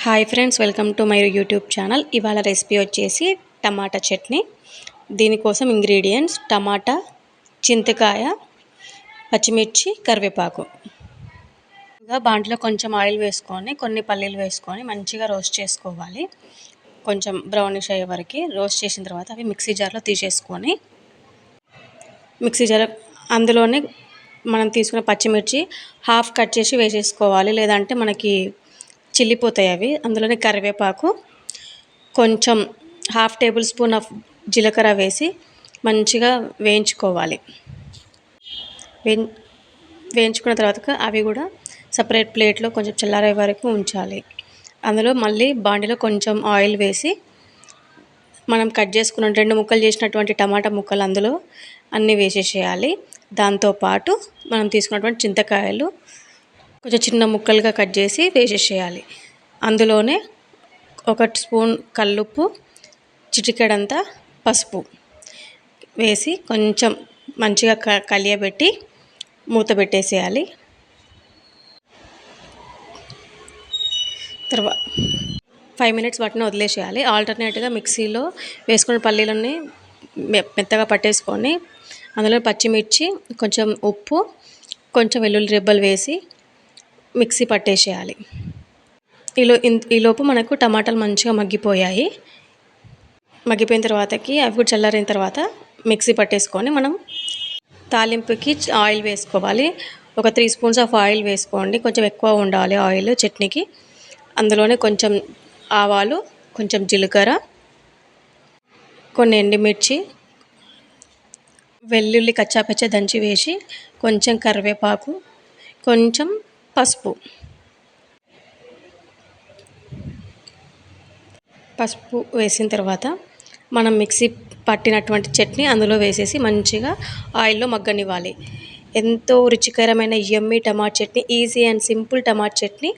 Hi friends, welcome to my YouTube channel. ఇవాళ recipe వచ్చేసి టమాటా చట్నీ. దీనికోసం ఇంగ్రీడియంట్స్ టమాటా, చింతకాయ, పచ్చిమిర్చి, కరివేపాకు. ఇంకా బాంట్లో కొంచెం ఆయిల్ వేసుకొని కొన్ని పల్లీలు వేసుకొని మంచిగా రోస్ట్ చేసుకోవాలి. కొంచెం బ్రౌనిష్ అయ్యే వరకు రోస్ట్ చేసిన తర్వాత అవి మిక్సీ జార్లో తీసేసుకొని మిక్సీ జార్ అందులోనే మనం తీసుకున్న పచ్చిమిర్చి హాఫ్ కట్ చేసి వేసేసుకోవాలి, లేదంటే మనకి చిల్లిపోతాయి అవి. అందులోనే కరివేపాకు, కొంచెం హాఫ్ టేబుల్ స్పూన్ ఆఫ్ జీలకర్ర వేసి మంచిగా వేయించుకోవాలి. వేయించుకున్న తర్వాత అవి కూడా సపరేట్ ప్లేట్లో కొంచెం చల్లారే వరకు ఉంచాలి. అందులో మళ్ళీ బాండిలో కొంచెం ఆయిల్ వేసి మనం కట్ చేసుకున్న 2 ముక్కలు చేసినటువంటి టమాటా ముక్కలు అందులో అన్నీ వేసేసేయాలి. దాంతోపాటు మనం తీసుకున్నటువంటి చింతకాయలు కొంచెం చిన్న ముక్కలుగా కట్ చేసి వేసేసేయాలి. అందులోనే 1 స్పూన్ కల్లుప్పు, చిటికెడంతా పసుపు వేసి కొంచెం మంచిగా కలియబెట్టి మూత పెట్టేసేయాలి. తర్వాత 5 మినిట్స్ వాటిని వదిలేసేయాలి. ఆల్టర్నేట్గా మిక్సీలో వేసుకున్న పల్లీలన్నీ మెత్తగా పట్టేసుకొని అందులో పచ్చిమిర్చి, కొంచెం ఉప్పు, కొంచెం వెల్లుల్లి రెబ్బలు వేసి మిక్సీ పట్టేసేయాలి. ఈలోపు మనకు టమాటాలు మంచిగా మగ్గిపోయాయి. మగ్గిపోయిన తర్వాతకి అవి కూడా చల్లారిన తర్వాత మిక్సీ పట్టేసుకొని మనం తాలింపుకి ఆయిల్ వేసుకోవాలి. ఒక 3 స్పూన్స్ ఆఫ్ ఆయిల్ వేసుకోండి, కొంచెం ఎక్కువ ఉండాలి ఆయిల్ చట్నీకి. అందులోనే కొంచెం ఆవాలు, కొంచెం జీలకర్ర, కొన్ని ఎండుమిర్చి, వెల్లుల్లి కచ్చాపచ్చ దంచి వేసి కొంచెం కరివేపాకు, కొంచెం పసుపు వేసిన తర్వాత మనం మిక్సీ పట్టినటువంటి చట్నీ అందులో వేసేసి మంచిగా ఆయిల్లో మగ్గనివ్వాలి. ఎంతో రుచికరమైన yummy tomato chutney, easy and simple tomato chutney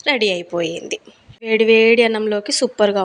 ready అయిపోయింది. వేడి వేడి అన్నంలోకి సూపర్గా